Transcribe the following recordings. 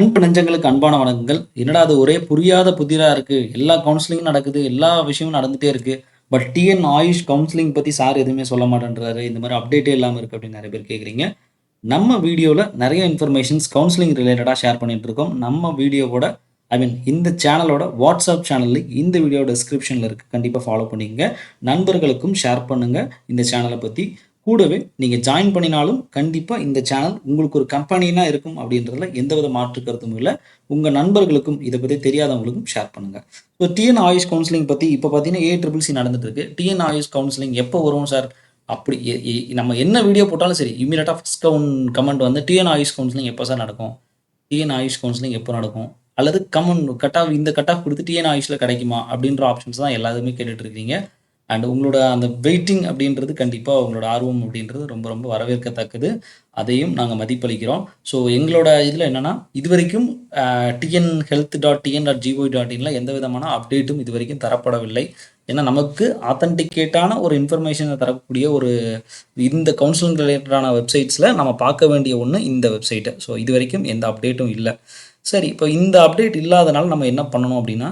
அன்பு நெஞ்சங்களுக்கு அன்பான வணக்கங்கள். என்னடா அது ஒரே புரியாத புதிரா இருக்கு. எல்லா கவுன்சிலிங்கும் நடக்குது. எல்லா விஷயமும் நடந்துட்டே இருக்கு. பட் டிஎன் ஆயுஷ் கவுன்சிலிங் பத்தி சார் எதுவுமே சொல்ல மாட்டேன்றாரு. இந்த மாரி அப்டேட்டே இல்லாம இருக்கு அப்படின்னு நெறைய பேர் கேட்குறீங்க. நம்ம வீடியோல நெறைய இன்ஃபர்மேஷன்ஸ் கவுன்சிலிங் ரிலேட்டடா ஷேர் பண்ணிட்டு இருக்கோம். நம்ம வீடியோவோட இந்த சேனலோட வாட்ஸ்அப் சேனல் இந்த வீடியோ டிஸ்கிரிப்ஷன்ல இருக்கு. கண்டிப்பா ஃபாலோ பண்ணிக்கங்க. நண்பர்களுக்கும் ஷேர் பண்ணுங்க இந்த சேனல பத்தி. கூடவே நீங்க ஜாயின் பண்ணினாலும் கண்டிப்பா இந்த சேனல் உங்களுக்கு ஒரு கம்பெனினா இருக்கும் அப்படின்றதுல எந்தவித மாற்று கருத்தும் இல்ல. உங்க நண்பர்களுக்கும் இத பத்தி தெரியாதவங்களுக்கும் ஷேர் பண்ணுங்க. ஸோ டிஎன் ஆயுஷ் கவுன்சிலிங் பத்தி இப்ப பார்த்தீங்கன்னா ஏசிசிசி நடந்துட்டு இருக்கு. டிஎன் ஆயுஷ் கவுன்சிலிங் எப்போ வரும் சார்? அப்படி நம்ம என்ன வீடியோ போட்டாலும் சரி இமீடியட்டா ஃபர்ஸ்ட் கமெண்ட் வந்து டிஎன் ஆயுஷ் கவுன்சிலிங் எப்போ சார் நடக்கும்? டிஎன் ஆயுஷ் கவுன்சிலிங் எப்போ நடக்கும்? அல்லது கட் ஆஃப் இந்த கட் ஆஃப் கொடுத்து டிஎன் ஆயுஷ்ல கிடைக்குமா அப்படின்ற ஆப்ஷன்ஸ் தான் எல்லாருமே கேட்டுட்டு இருக்கீங்க. அண்ட் உங்களோட அந்த வெயிட்டிங் அப்படின்றது கண்டிப்பாக உங்களோட ஆர்வம் அப்படின்றது ரொம்ப ரொம்ப வரவேற்கத்தக்கது. அதையும் நாங்கள் மதிப்பளிக்கிறோம். ஸோ எங்களோட இதில் என்னென்னா இதுவரைக்கும் tnhealth.tn.gov.inல எந்த விதமான அப்டேட்டும் இது வரைக்கும் தரப்படவில்லை. ஏன்னா நமக்கு ஆத்தன்டிகேட்டான ஒரு இன்ஃபர்மேஷனை தரக்கூடிய ஒரு இந்த கவுன்சிலிங் ரிலேட்டடான வெப்சைட்ஸில் நம்ம பார்க்க வேண்டிய ஒன்று இந்த வெப்சைட்டு. ஸோ இது வரைக்கும் எந்த அப்டேட்டும் இல்லை. சரி, இப்போ இந்த அப்டேட் இல்லாதனால நம்ம என்ன பண்ணணும் அப்படின்னா,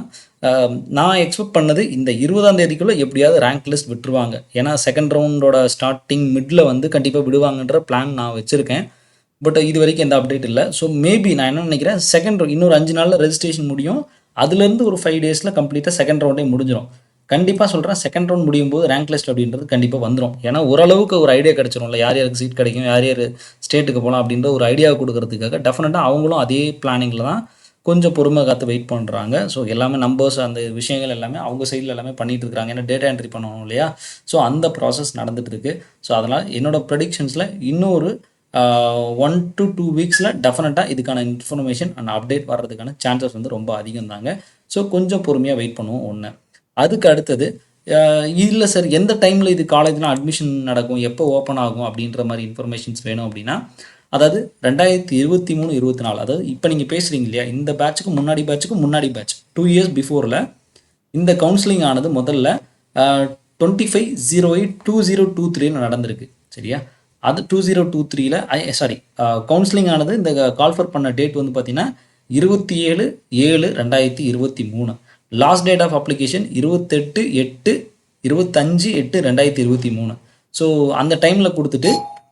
நான் எக்ஸ்பெக்ட் பண்ணது இந்த 20ஆம் தேதிக்குள்ளே எப்படியாவது ரேங்க் லிஸ்ட் விட்டுருவாங்க. ஏன்னா செகண்ட் ரவுண்டோட ஸ்டார்டிங் மிட்ல வந்து கண்டிப்பாக விடுவாங்கன்ற பிளான் நான் வச்சுருக்கேன். பட் இது வரைக்கும் எந்த அப்டேட் இல்லை. ஸோ மேபி நான் என்ன நினைக்கிறேன், இன்னொரு 5 நாளில் ரெஜிஸ்ட்ரேஷன் முடியும். அதுலேருந்து ஒரு 5 டேஸில் கம்ப்ளீட்டாக செகண்ட் ரவுண்டே முடிஞ்சிடும். கண்டிப்பாக சொல்கிறேன், செகண்ட் ரவுண்ட் முடியும் போது ரேங்க் லிஸ்ட் அப்படின்றது கண்டிப்பாக வந்துடும். ஏன்னா ஓரளவுக்கு ஒரு ஐடியா கிடச்சிரும்ல, யார் யாருக்கு சீட் கிடைக்கும், யார் யார் ஸ்டேட்டுக்கு போகலாம் அப்படின்ற ஒரு ஐடியா கொடுக்கறதுக்காக டெஃபினட்டாக அவங்களும் அதே பிளானிங்கில் தான் கொஞ்சம் பொறுமை காத்து வெயிட் பண்ணுறாங்க. ஸோ எல்லாமே நம்பர்ஸ் அந்த விஷயங்கள் எல்லாமே அவங்க சைடில் எல்லாமே பண்ணிகிட்டு இருக்கிறாங்க. ஏன்னா டேட்டா என்ட்ரி பண்ணணும் இல்லையா? ஸோ அந்த ப்ராசஸ் நடந்துகிட்டு இருக்கு. ஸோ அதனால் என்னோடய ப்ரெடிக்ஷன்ஸில் இன்னொரு 1 to 2 வீக்ஸில் டெஃபினட்டாக இதுக்கான இன்ஃபர்மேஷன் அண்ட் அப்டேட் வர்றதுக்கான சான்சஸ் வந்து ரொம்ப அதிகம் தாங்க. ஸோ கொஞ்சம் பொறுமையாக வெயிட் பண்ணுவோம் ஒன்று. அதுக்கு அடுத்தது இல்லை சார் எந்த டைமில் இது காலேஜ்லாம் அட்மிஷன் நடக்கும், எப்போ ஓப்பன் ஆகும் அப்படின்ற மாதிரி இன்ஃபர்மேஷன்ஸ் வேணும் அப்படின்னா, அதாவது 2023, 24 அதாவது இப்போ நீங்கள் பேசுகிறீங்க இல்லையா, இந்த பேட்சுக்கு முன்னாடி பேட்ச் 2 இயர்ஸ் பிஃபோரில் இந்த கவுன்சிலிங் ஆனது முதல்ல 25/08/2023 நடந்திருக்கு. சரியா? அது 2023 கவுன்சிலிங் ஆனது இந்த கால்ஃபர் பண்ண டேட் வந்து பார்த்தீங்கன்னா 27/7/2023. Last date of application 28/8/25/8/2023. So அந்த டைமில் கொடுத்துட்டு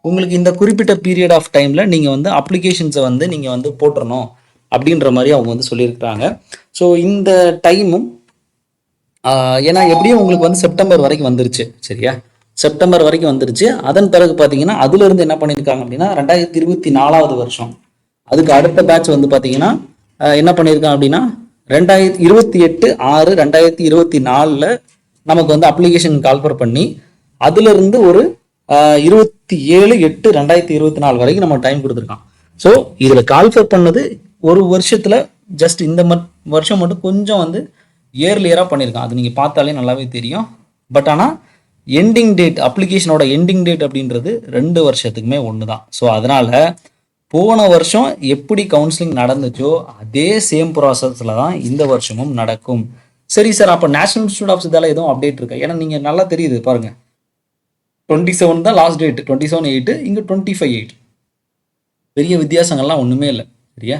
உங்களுக்கு இந்த குறிப்பிட்ட பீரியட் ஆஃப் டைமில் நீங்கள் வந்து அப்ளிகேஷன்ஸை வந்து நீங்கள் வந்து போட்டுறணும் அப்படின்ற மாதிரி அவங்க வந்து சொல்லியிருக்கிறாங்க. ஸோ இந்த டைமும் ஏன்னா எப்படியும் உங்களுக்கு வந்து செப்டம்பர் வரைக்கும் வந்துருச்சு. சரியா? செப்டம்பர் வரைக்கும் வந்துருச்சு. அதன் பிறகு பார்த்தீங்கன்னா அதுலேருந்து என்ன பண்ணியிருக்காங்க அப்படின்னா 2024 வருஷம் அதுக்கு அடுத்த பேட்ச் வந்து பார்த்தீங்கன்னா என்ன பண்ணியிருக்காங்க அப்படின்னா 28/6/2024 நமக்கு வந்து அப்ளிகேஷன் கால்ஃபர் பண்ணி அதுலேருந்து ஒரு 27/8/2024 வரைக்கும் நம்ம டைம் கொடுத்துருக்கான். ஸோ இதில் கால்ஃபர் பண்ணது ஒரு வருஷத்தில் ஜஸ்ட் இந்த வருஷம் மட்டும் கொஞ்சம் வந்து இயர்லியராக பண்ணியிருக்கான். அது நீங்கள் பார்த்தாலே நல்லாவே தெரியும். பட் ஆனால் எண்டிங் டேட், அப்ளிகேஷனோட எண்டிங் டேட் அப்படின்றது 2 வருஷத்துக்குமே ஒன்று தான். ஸோ அதனால் போன வருஷம் எப்படி கவுன்சிலிங் நடந்துச்சோ அதே சேம் ப்ராசஸில் தான் இந்த வருஷமும் நடக்கும். சரி சார், அப்போ நேஷனல் இன்ஸ்டியூட் ஆஃப் இதால் எதுவும் அப்டேட் இருக்கா? ஏன்னா நீங்கள் நல்லா தெரியுது பாருங்கள், 27 தான் லாஸ்ட் டேட், 27/8, இங்கே 25/8. பெரிய வித்தியாசங்கள்லாம் ஒன்றுமே இல்லை. சரியா?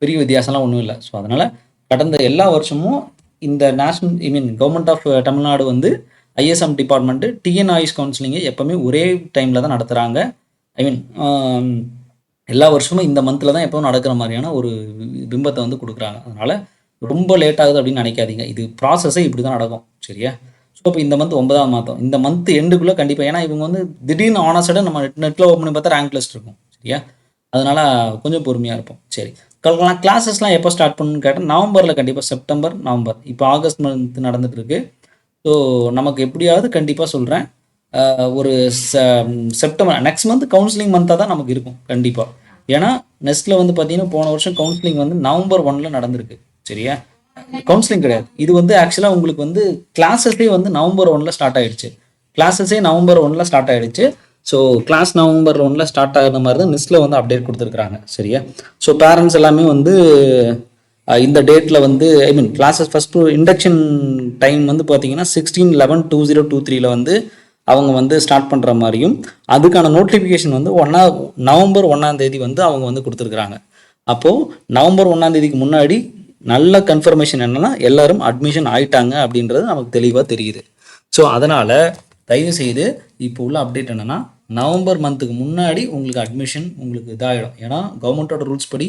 பெரிய வித்தியாசம்லாம் ஒன்றும் இல்லை. ஸோ அதனால் கடந்த எல்லா வருஷமும் இந்த கவர்மெண்ட் ஆஃப் தமிழ்நாடு வந்து ஐஎஸ்எம் டிபார்ட்மெண்ட்டு டிஎன் ஆயுஷ் கவுன்சிலிங்கை எப்போவுமே ஒரே டைமில் தான் நடத்துகிறாங்க. எல்லா வருஷமும் இந்த மந்தில் தான் எப்போவும் நடக்கிற மாதிரியான ஒரு பிம்பத்தை வந்து கொடுக்குறாங்க. அதனால் ரொம்ப லேட் ஆகுது அப்படின்னு நினைக்காதீங்க. இது ப்ராசஸே இப்படி தான் நடக்கும். சரியா? ஸோ இப்போ இந்த மந்த் 9ஆம் மாதம், இந்த மந்த் எண்டுக்குள்ளே கண்டிப்பாக, ஏன்னா இவங்க வந்து திடீர்னு ஆனஸ்டாக நம்ம நெட்டில் ஓப்பன் பண்ணி பார்த்தா ரேங்க் லிஸ்ட் இருக்கும். சரியா? அதனால் கொஞ்சம் பொறுமையாக இருப்போம். சரி, கிளாஸஸ்லாம் எப்போ ஸ்டார்ட் பண்ணணும்னு கேட்டால் நவம்பரில், கண்டிப்பாக செப்டம்பர், நவம்பர். இப்போ ஆகஸ்ட் மந்த் நடந்துட்டு இருக்கு. ஸோ நமக்கு எப்படியாவது கண்டிப்பாக சொல்கிறேன், ஒரு செப்டம்பர் நெக்ஸ்ட் மந்த் கவுன்சிலிங் மந்தாக தான் நமக்கு இருக்கும் கண்டிப்பாக. ஏன்னா நெக்ஸ்ட்டில் வந்து பார்த்தீங்கன்னா போன வருஷம் கவுன்சிலிங் வந்து November 1 நடந்திருக்கு. சரியா? கவுன்சிலிங் கிடையாது, இது வந்து ஆக்சுவலாக உங்களுக்கு வந்து கிளாஸஸே வந்து November 1 ஸ்டார்ட் ஆகிடுச்சு. November 1 ஸ்டார்ட் ஆகிடுச்சு. ஸோ கிளாஸ் November 1 ஸ்டார்ட் ஆகிற மாதிரி தான் நெக்ஸ்ட்டில் வந்து அப்டேட் கொடுத்துருக்குறாங்க. சரியா? ஸோ பேரண்ட்ஸ் எல்லாமே வந்து இந்த டேட்டில் வந்து கிளாஸஸ் ஃபஸ்ட்டு இண்டக்ஷன் டைம் வந்து பார்த்தீங்கன்னா 16/11/2023 வந்து அவங்க வந்து ஸ்டார்ட் பண்ணுற மாதிரியும் அதுக்கான நோட்டிஃபிகேஷன் வந்து November 1 வந்து அவங்க வந்து கொடுத்துருக்குறாங்க. அப்போது நவம்பர் 1 முன்னாடி நல்ல கன்ஃபர்மேஷன் என்னென்னா எல்லாரும் அட்மிஷன் ஆயிட்டாங்க அப்படின்றது நமக்கு தெளிவாக தெரியுது. ஸோ அதனால் தயவுசெய்து இப்போ உள்ள அப்டேட் என்னென்னா நவம்பர் மந்த்துக்கு முன்னாடி உங்களுக்கு அட்மிஷன் உங்களுக்கு இதாகிடும். ஏன்னா கவர்மெண்ட்டோட ரூல்ஸ் படி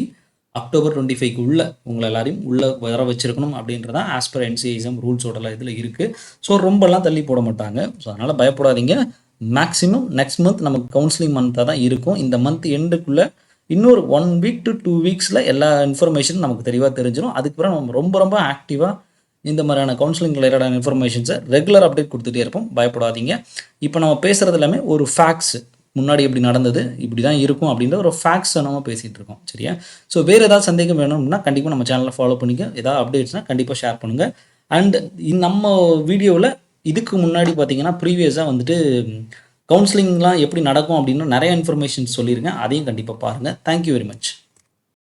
அக்டோபர் 25க்கு உள்ள உங்களை எல்லாரையும் உள்ளே வர வச்சிருக்கணும் அப்படின்றதான் ஆஸ் பர் NCISM ரூல்ஸோட இதில் இருக்குது. ஸோ ரொம்பலாம் தள்ளி போட மாட்டாங்க. ஸோ அதனால் பயப்படாதீங்க. மேக்ஸிமம் நெக்ஸ்ட் மந்த் நமக்கு கவுன்சிலிங் மந்த்தாக தான் இருக்கும். இந்த மந்த் எண்டுக்குள்ளே இன்னொரு 1 week to 2 weeksல எல்லா இன்ஃபர்மேஷனும் நமக்கு தெளிவாக தெரிஞ்சிடும். அதுக்கப்புறம் நம்ம ரொம்ப ஆக்டிவாக இந்த மாதிரியான கவுன்சிலிங் ரிலேட்டடான இன்ஃபர்மேஷன்ஸை ரெகுலர் அப்டேட் கொடுத்துட்டே இருப்போம். பயப்படாதீங்க. இப்போ நம்ம பேசுகிறது எல்லாமே ஒரு ஃபேக்ட்ஸ், முன்னாடி எப்படி நடந்தது இப்படி தான் இருக்கும் அப்படின்ற ஒரு ஃபேக்ட்ஸை நம்ம பேசிகிட்டு இருக்கோம். சரியா? ஸோ வேறு ஏதாவது சந்தேகம் வேணும் அப்படின்னா கண்டிப்பாக நம்ம சேனலில் ஃபாலோ பண்ணிக்க. ஏதாவது அப்டேட்ஸ்னால் கண்டிப்பாக ஷேர் பண்ணுங்கள். அண்ட் நம்ம வீடியோவில் இதுக்கு முன்னாடி பார்த்தீங்கன்னா ப்ரீவியஸாக வந்துட்டு கவுன்சிலிங்லாம் எப்படி நடக்கும் அப்படின்னு நிறைய இன்ஃபர்மேஷன் சொல்லியிருக்கேன். அதையும் கண்டிப்பாக பாருங்கள். Thank you very much.